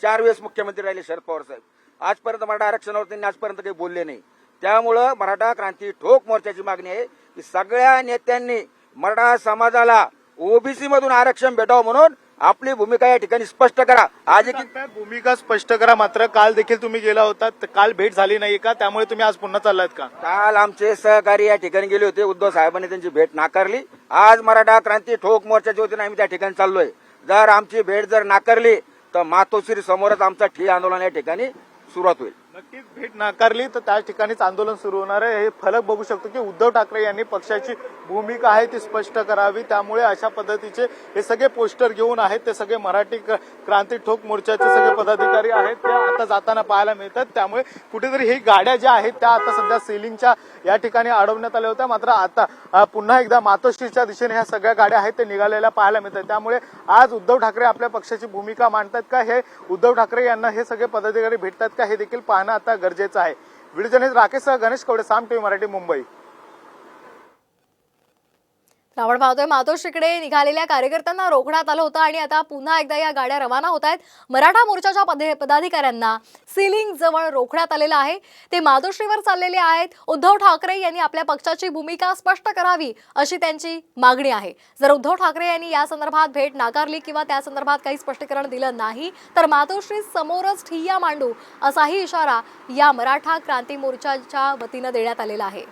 4 वेळेस मुख्यमंत्री राहिले शरद पवार साहेब. आजपर्यंत मराठा आरक्षणावर त्यांनी आजपर्यंत काही बोलले नाही. त्यामुळं मराठा क्रांती ठोक मोर्चाची मागणी आहे की सगळ्या नेत्यांनी मराठा समाजाला ओबीसी मधून आरक्षण भेटावं म्हणून आपली भूमिका या ठिकाणी स्पष्ट करा. आज एक भूमिका स्पष्ट करा. मात्र काल देखील तुम्ही गेला होता, काल भेट झाली नाही का? त्यामुळे तुम्ही आज पुन्हा चाललात का? काल आमचे सहकारी या ठिकाणी गेले होते. उद्धव साहेबांनी त्यांची भेट नाकारली. आज मराठा क्रांती ठोक मोर्चाच्या वतीने आम्ही त्या ठिकाणी चाललोय. जर आमची भेट जर नाकारली तर मातोश्री समोरच आमचा ठिय्या आंदोलन या ठिकाणी सुरुवात होईल. नक्कीच भेट नाकारली तर त्या ठिकाणीच आंदोलन सुरू होणार आहे. हे फलक बघू शकतो की उद्धव ठाकरे यांनी पक्षाची भूमिका आहे ती स्पष्ट करावी. त्यामुळे अशा पद्धतीचे हे सगळे पोस्टर घेऊन आहेत ते सगळे मराठी क्रांती ठोक मोर्चाचे सगळे पदाधिकारी आहेत ते आता जाताना पाहायला मिळतात. त्यामुळे कुठेतरी ही गाड्या ज्या आहेत त्या आता सध्या सेलिंगच्या या ठिकाणी अडवण्यात आल्या होत्या. मात्र आता पुन्हा एकदा मातोश्रीच्या दिशेने ह्या सगळ्या गाड्या आहेत ते निघालेल्या पाहायला मिळतात. त्यामुळे आज उद्धव ठाकरे आपल्या पक्षाची भूमिका मांडतात का, हे उद्धव ठाकरे यांना हे सगळे पदाधिकारी भेटतात का, हे देखील पाहणं आता गरजेचं आहे. व्हिडिओ जर्नलिस्ट राकेशसह गणेश कवडे, साम टीव्ही मराठी, मुंबई. आपण पाहतोय मातोश्रीकडे निघालेल्या कार्यकर्त्यांना रोखण्यात आलं होतं आणि आता पुन्हा एकदा या गाड्या रवाना होत आहेत. मराठा मोर्चाच्या पदाधिकाऱ्यांना सीलिंग जवळ रोखण्यात आलेलं आहे. ते मातोश्रीवर चाललेले आहेत. उद्धव ठाकरे यांनी आपल्या पक्षाची भूमिका स्पष्ट करावी अशी त्यांची मागणी आहे. जर उद्धव ठाकरे यांनी या संदर्भात भेट नाकारली किंवा त्या संदर्भात काही स्पष्टीकरण दिलं नाही तर मातोश्री समोरच ठिय्या मांडू असाही इशारा या मराठा क्रांती मोर्चाच्या वतीनं देण्यात आलेला आहे.